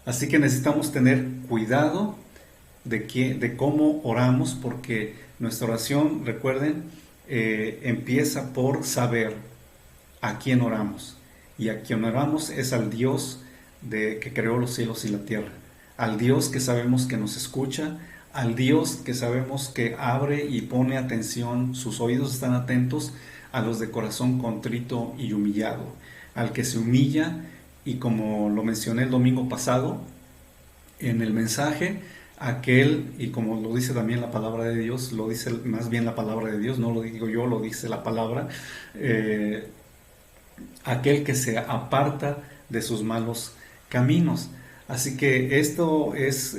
Así que necesitamos tener cuidado de cómo oramos, porque nuestra oración, recuerden, empieza por saber a quién oramos. Y a quien oramos es al Dios que creó los cielos y la tierra, al Dios que sabemos que nos escucha, al Dios que sabemos que abre y pone atención, sus oídos están atentos a los de corazón contrito y humillado, al que se humilla, y como lo mencioné el domingo pasado en el mensaje, aquel, y como lo dice también la palabra de Dios, lo dice más bien la palabra de Dios, no lo digo yo, lo dice la palabra, aquel que se aparta de sus malos caminos. Así que esto es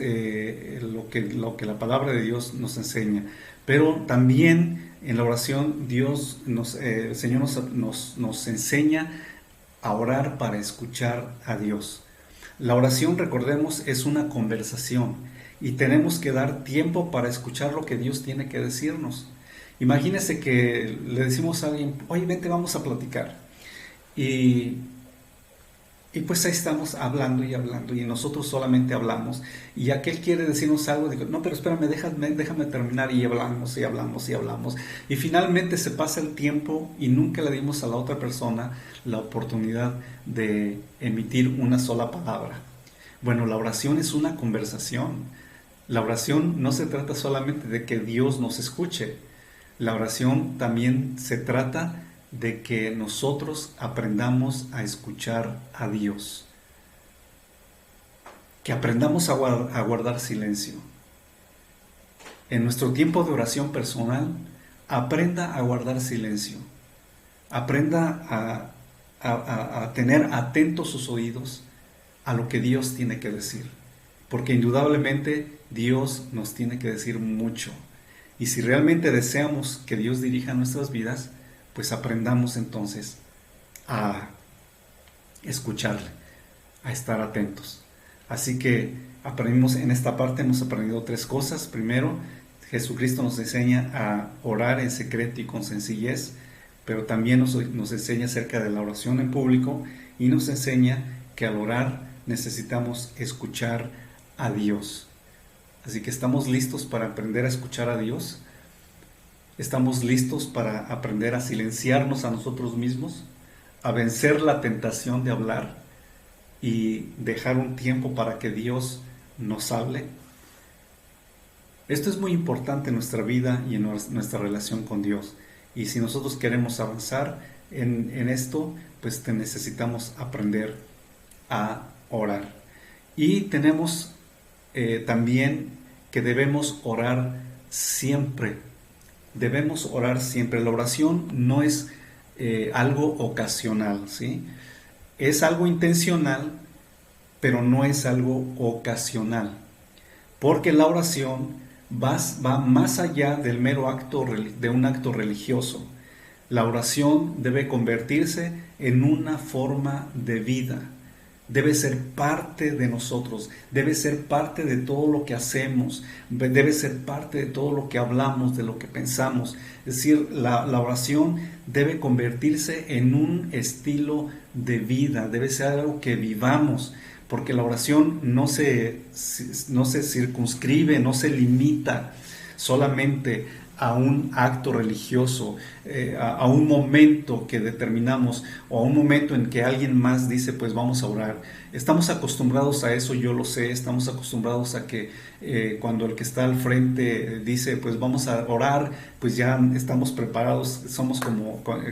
lo que la palabra de Dios nos enseña. Pero también en la oración el Señor nos enseña a orar para escuchar a Dios. La oración, recordemos, es una conversación y tenemos que dar tiempo para escuchar lo que Dios tiene que decirnos. Imagínese que le decimos a alguien, oye, vente, vamos a platicar. Y, y pues ahí estamos hablando y nosotros solamente hablamos. Y aquel quiere decirnos algo, digo, no, pero espérame, déjame terminar y hablamos y hablamos y hablamos. Y finalmente se pasa el tiempo y nunca le dimos a la otra persona la oportunidad de emitir una sola palabra. Bueno, la oración es una conversación. La oración no se trata solamente de que Dios nos escuche. La oración también se trata de que nosotros aprendamos a escuchar a Dios. Que aprendamos a guardar silencio. En nuestro tiempo de oración personal, aprenda a guardar silencio. Aprenda a tener atentos sus oídos a lo que Dios tiene que decir. Porque indudablemente Dios nos tiene que decir mucho. Y si realmente deseamos que Dios dirija nuestras vidas, pues aprendamos entonces a escucharle, a estar atentos. Así que aprendimos en esta parte, hemos aprendido 3 cosas. Primero, Jesucristo nos enseña a orar en secreto y con sencillez, pero también nos enseña acerca de la oración en público y nos enseña que al orar necesitamos escuchar a Dios. Así que estamos listos para aprender a escuchar a Dios. Estamos listos para aprender a silenciarnos a nosotros mismos, a vencer la tentación de hablar y dejar un tiempo para que Dios nos hable. Esto es muy importante en nuestra vida y en nuestra relación con Dios. Y si nosotros queremos avanzar en esto, pues necesitamos aprender a orar. Y tenemos también que debemos orar siempre. Debemos orar siempre. La oración no es algo ocasional, ¿sí? Es algo intencional, pero no es algo ocasional. Porque la oración va más allá del mero acto de un acto religioso. La oración debe convertirse en una forma de vida. Debe ser parte de nosotros, debe ser parte de todo lo que hacemos, debe ser parte de todo lo que hablamos, de lo que pensamos. Es decir, la oración debe convertirse en un estilo de vida, debe ser algo que vivamos, porque la oración no se circunscribe, no se limita solamente a un acto religioso, a un momento que determinamos o a un momento en que alguien más dice pues vamos a orar. Estamos acostumbrados a eso, yo lo sé, estamos acostumbrados a que cuando el que está al frente dice pues vamos a orar, pues ya estamos preparados,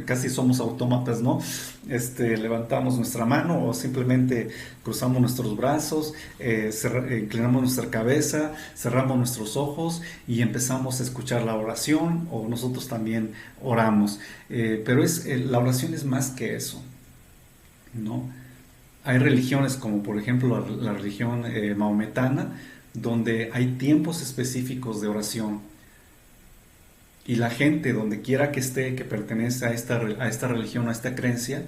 casi somos autómatas, ¿no? Levantamos nuestra mano o simplemente cruzamos nuestros brazos, inclinamos nuestra cabeza, cerramos nuestros ojos y empezamos a escuchar la oración, o nosotros también oramos. Pero la oración es más que eso, ¿no? Hay religiones como por ejemplo la religión maometana, donde hay tiempos específicos de oración. Y la gente, donde quiera que esté, que pertenece a esta religión, a esta creencia,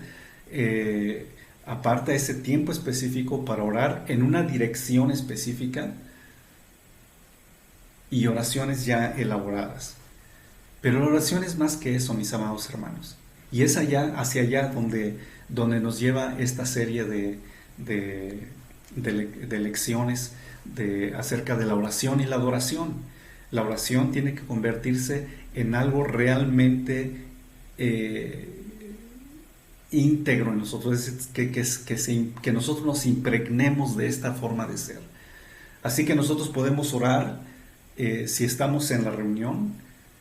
aparta ese tiempo específico para orar en una dirección específica y oraciones ya elaboradas. Pero la oración es más que eso, mis amados hermanos. Y es hacia allá donde nos lleva esta serie de lecciones acerca de la oración y la adoración. La oración tiene que convertirse en algo realmente íntegro en nosotros, es que nosotros nos impregnemos de esta forma de ser. Así que nosotros podemos orar si estamos en la reunión,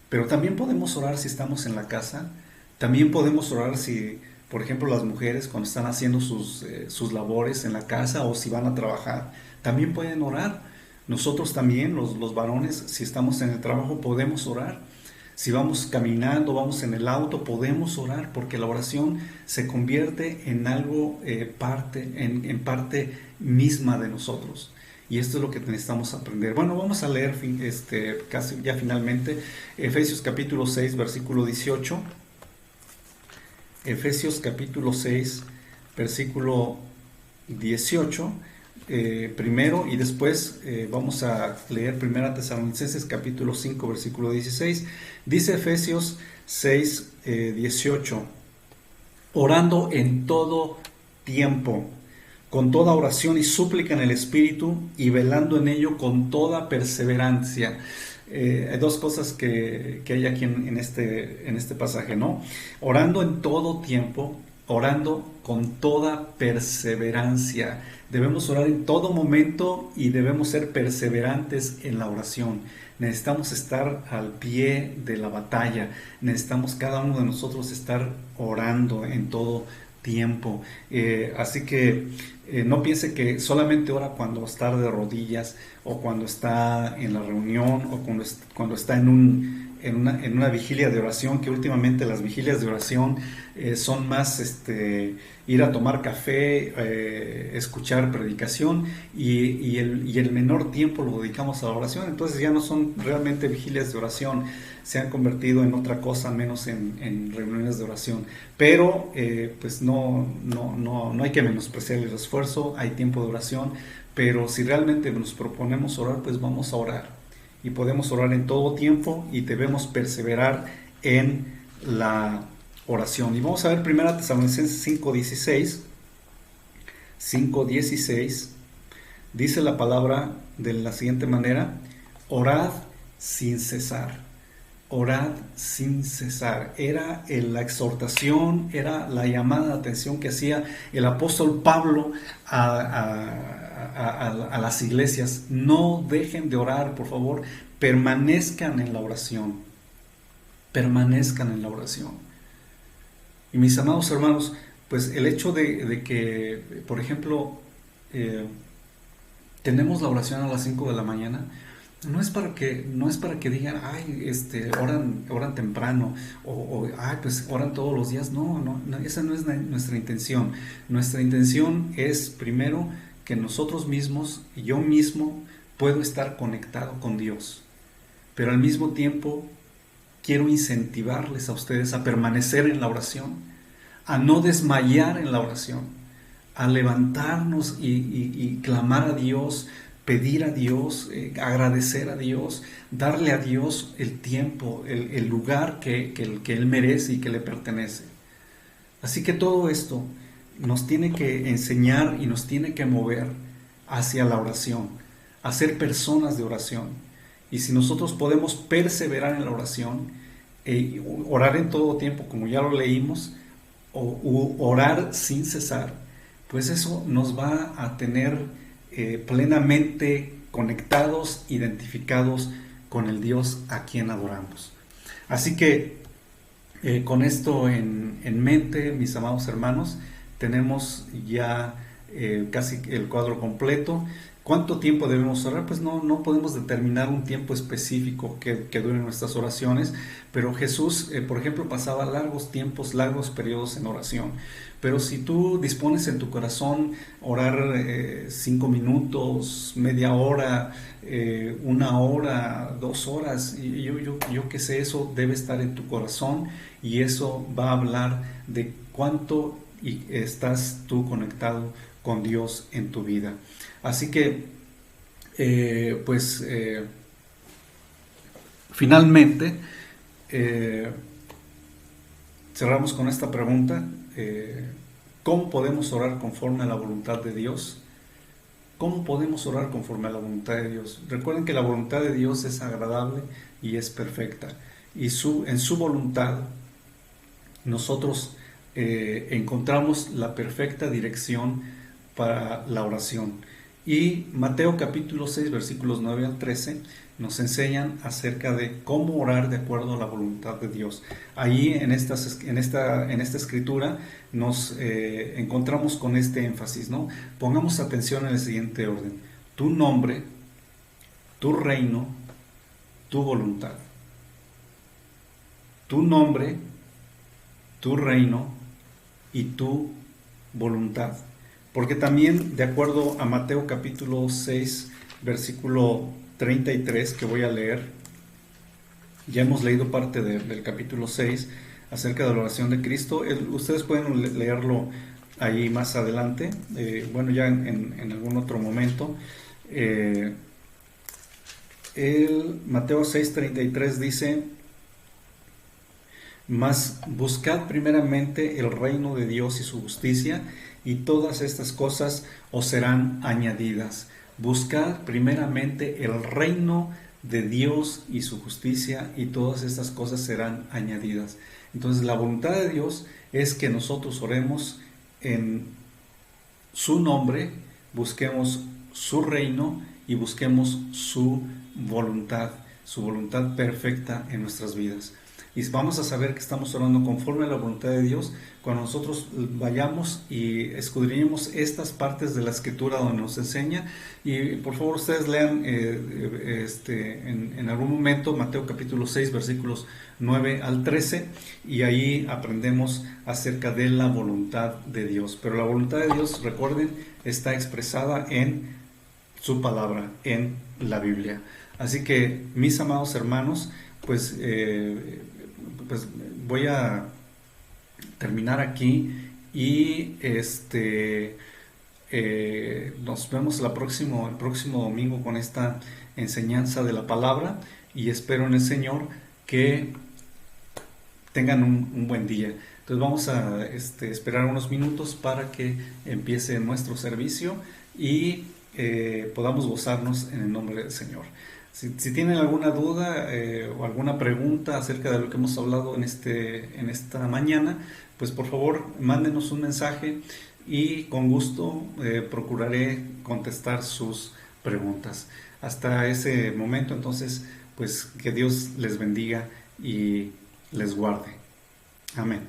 pero también podemos orar si estamos en la casa. También podemos orar si, por ejemplo, las mujeres cuando están haciendo sus labores en la casa o si van a trabajar, también pueden orar. Nosotros también, los varones, si estamos en el trabajo, podemos orar. Si vamos caminando, vamos en el auto, podemos orar porque la oración se convierte en algo en parte misma de nosotros. Y esto es lo que necesitamos aprender. Bueno, vamos a leer casi ya finalmente Efesios capítulo 6, versículo 18. Efesios capítulo 6, versículo 18. Primero y después vamos a leer 1 Tesalonicenses capítulo 5 versículo 16. Dice Efesios 6, 18: orando en todo tiempo, con toda oración y súplica en el Espíritu, y velando en ello con toda perseverancia. Hay dos cosas que hay aquí en este pasaje, ¿no? Orando en todo tiempo, orando con toda perseverancia. Debemos orar en todo momento y debemos ser perseverantes en la oración. Necesitamos estar al pie de la batalla. Necesitamos cada uno de nosotros estar orando en todo tiempo. Así que no piense que solamente ora cuando está de rodillas o cuando está en la reunión o cuando está en una vigilia de oración, que últimamente las vigilias de oración son más ir a tomar café, escuchar predicación y el menor tiempo lo dedicamos a la oración. Entonces ya no son realmente vigilias de oración, se han convertido en otra cosa menos en reuniones de oración. Pero pues no hay que menospreciar el esfuerzo, hay tiempo de oración, pero si realmente nos proponemos orar, pues vamos a orar. Y podemos orar en todo tiempo y debemos perseverar en la oración. Y vamos a ver 1 Tesalonicenses 5:16. 5:16 dice la palabra de la siguiente manera: orad sin cesar. Orad sin cesar. Era la exhortación, era la llamada de atención que hacía el apóstol Pablo a las iglesias. No dejen de orar, por favor, permanezcan en la oración. Permanezcan en la oración. Y mis amados hermanos, pues el hecho de que, por ejemplo, tenemos la oración a las 5 de la mañana, no es para que digan, ay, oran temprano, ay, pues oran todos los días. No, esa no es nuestra intención. Nuestra intención es, primero, que nosotros mismos, yo mismo, puedo estar conectado con Dios. Pero al mismo tiempo, quiero incentivarles a ustedes a permanecer en la oración, a no desmayar en la oración, a levantarnos y clamar a Dios, pedir a Dios, agradecer a Dios, darle a Dios el tiempo, el lugar que Él merece y que le pertenece. Así que todo esto nos tiene que enseñar y nos tiene que mover hacia la oración, a ser personas de oración. Y si nosotros podemos perseverar en la oración, orar en todo tiempo, como ya lo leímos, o orar sin cesar, pues eso nos va a tener plenamente conectados, identificados con el Dios a quien adoramos. Así que con esto en mente, mis amados hermanos, tenemos ya casi el cuadro completo. ¿Cuánto tiempo debemos orar? Pues no podemos determinar un tiempo específico que duren nuestras oraciones, pero Jesús, por ejemplo, pasaba largos tiempos, largos periodos en oración. Pero si tú dispones en tu corazón orar 5 minutos, media hora, 1 hora, 2 horas, yo que sé, eso debe estar en tu corazón y eso va a hablar de cuánto estás tú conectado con Dios en tu vida. Así que, finalmente, cerramos con esta pregunta. ¿Cómo podemos orar conforme a la voluntad de Dios? ¿Cómo podemos orar conforme a la voluntad de Dios? Recuerden que la voluntad de Dios es agradable y es perfecta. Y en su voluntad nosotros encontramos la perfecta dirección para la oración. Y Mateo capítulo 6 versículos 9 al 13 nos enseñan acerca de cómo orar de acuerdo a la voluntad de Dios. Ahí en esta escritura nos encontramos con este énfasis, ¿no? Pongamos atención en el siguiente orden: tu nombre, tu reino, tu voluntad. tu nombre, tu reino y tu voluntad. Porque también, de acuerdo a Mateo capítulo 6, versículo 33, que voy a leer, ya hemos leído parte del capítulo 6 acerca de la oración de Cristo. Ustedes pueden leerlo ahí más adelante, bueno, ya en algún otro momento. El Mateo 6:33 dice: mas buscad primeramente el reino de Dios y su justicia, y todas estas cosas os serán añadidas. Buscad primeramente el reino de Dios y su justicia, y todas estas cosas serán añadidas. Entonces, la voluntad de Dios es que nosotros oremos en su nombre, busquemos su reino y busquemos su voluntad perfecta en nuestras vidas. Y vamos a saber que estamos orando conforme a la voluntad de Dios cuando nosotros vayamos y escudriñemos estas partes de la Escritura donde nos enseña. Y por favor ustedes lean en algún momento Mateo capítulo 6 versículos 9 al 13, y ahí aprendemos acerca de la voluntad de Dios. Pero la voluntad de Dios, recuerden, está expresada en su palabra, en la Biblia. Así que, mis amados hermanos, pues voy a terminar aquí, y nos vemos el próximo domingo con esta enseñanza de la palabra, y espero en el Señor que tengan un buen día. Entonces vamos a esperar unos minutos para que empiece nuestro servicio y podamos gozarnos en el nombre del Señor. Si tienen alguna duda o alguna pregunta acerca de lo que hemos hablado en esta mañana, pues por favor mándenos un mensaje, y con gusto procuraré contestar sus preguntas. Hasta ese momento, entonces, pues que Dios les bendiga y les guarde. Amén.